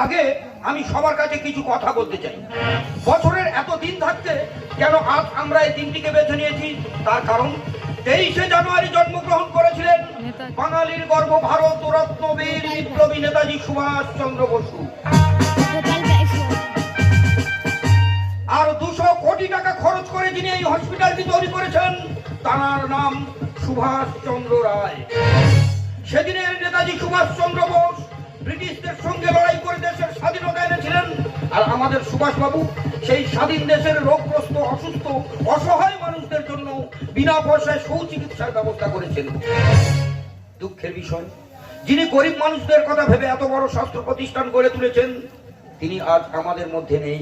আগে আমি সবার কাছে কিছু কথা বলতে চাই। বছরের এত দিন থাকতে কেন আজ আমরা এই দিনটিকে বেছে নিয়েছি, তার কারণ 23শে জানুয়ারি জন্মগ্রহণ করেছিলেন বাঙালির গর্ব ভারত রত্ন বীর বিপ্লবী নেতাজি সুভাষ চন্দ্র বসু। আর 200 কোটি টাকা খরচ করে যিনি এই হসপিটালটি তৈরি করেছেন তার নাম সুভাষ চন্দ্র রায়। সেদিনের নেতাজি সুভাষ চন্দ্র বোস ব্রিটিশদের সঙ্গে লড়াই করে দেশের স্বাধীনতা এনেছিলেন, আর আমাদের সুভাষ বাবু সেই স্বাধীন দেশের রোগগ্রস্ত অসুস্থ অসহায় মানুষদের জন্য বিনা পয়সায় সুচিকিৎসার ব্যবস্থা করেছেন। দুঃখের বিষয়, যিনি গরিব মানুষদের কথা ভেবে এত বড় স্বাস্থ্য প্রতিষ্ঠান গড়ে তুলেছেন তিনি আজ আমাদের মধ্যে নেই।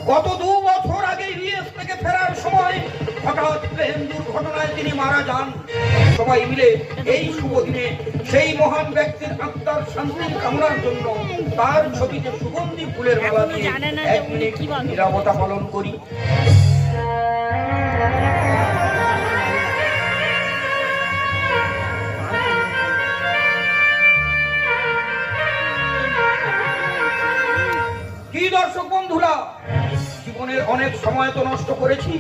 গত 2 বছর আগে ইউএস থেকে ফেরার সময় হঠাৎ প্লেন দুর্ঘটনায় তিনি মারা যান। সবাই মিলে এই শুভ দিনে সেই মহান ব্যক্তির আত্মার শান্তির কামনার জন্য তার ছবিতে সুগন্ধি ফুলের মালা দিয়ে 1 মিনিট নীরবতা পালন করি। কি দর্শক বন্ধুরা, জীবনের অনেক সময় তো নষ্ট করেছি,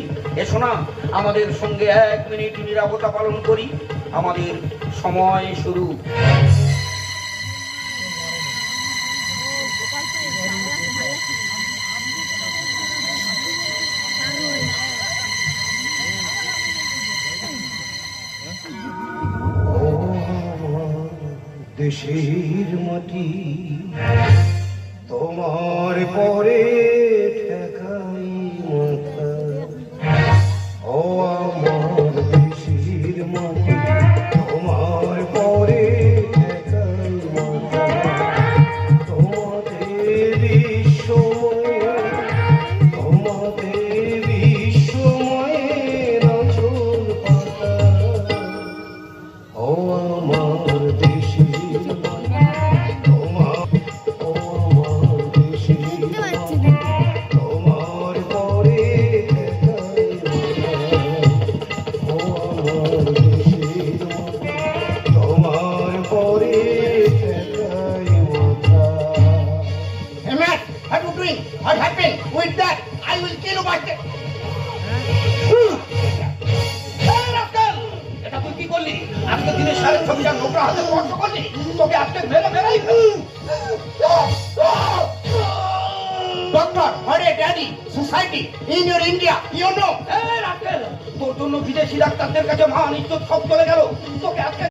এসো না আমাদের সঙ্গে 1 মিনিট নীরবতা পালন করি। আমাদের সময় শুরু। দেশের মাটি তোমার পরে ঠেকাই মাথা, ও আমার দেশের মাটি তোমার পরে ঠেকাই মাথা। তোমাদের বিশ্বময়ের আঁচল পাতা, ও আমার দেশের মাটি তোমার পরে তোমার পরে ঠেকাই মাথা। Hey Matt, what are you doing? What happened with that? I will kill you, Master. এই রাস্কেল, এটা তুই কি করলি? আজকে দিনে 6:30 নোকরা হাতে স্পর্শ করলি, তোকে আজকে মেরে মেরেই ফেলবো। Doctor, what a daddy, society in your India, you know. এই রাস্কেল, তোর জন্য বিদেশি ডাক্তারদের কাছে মান ইজ্জত সব চলে গেল, তোকে আজকে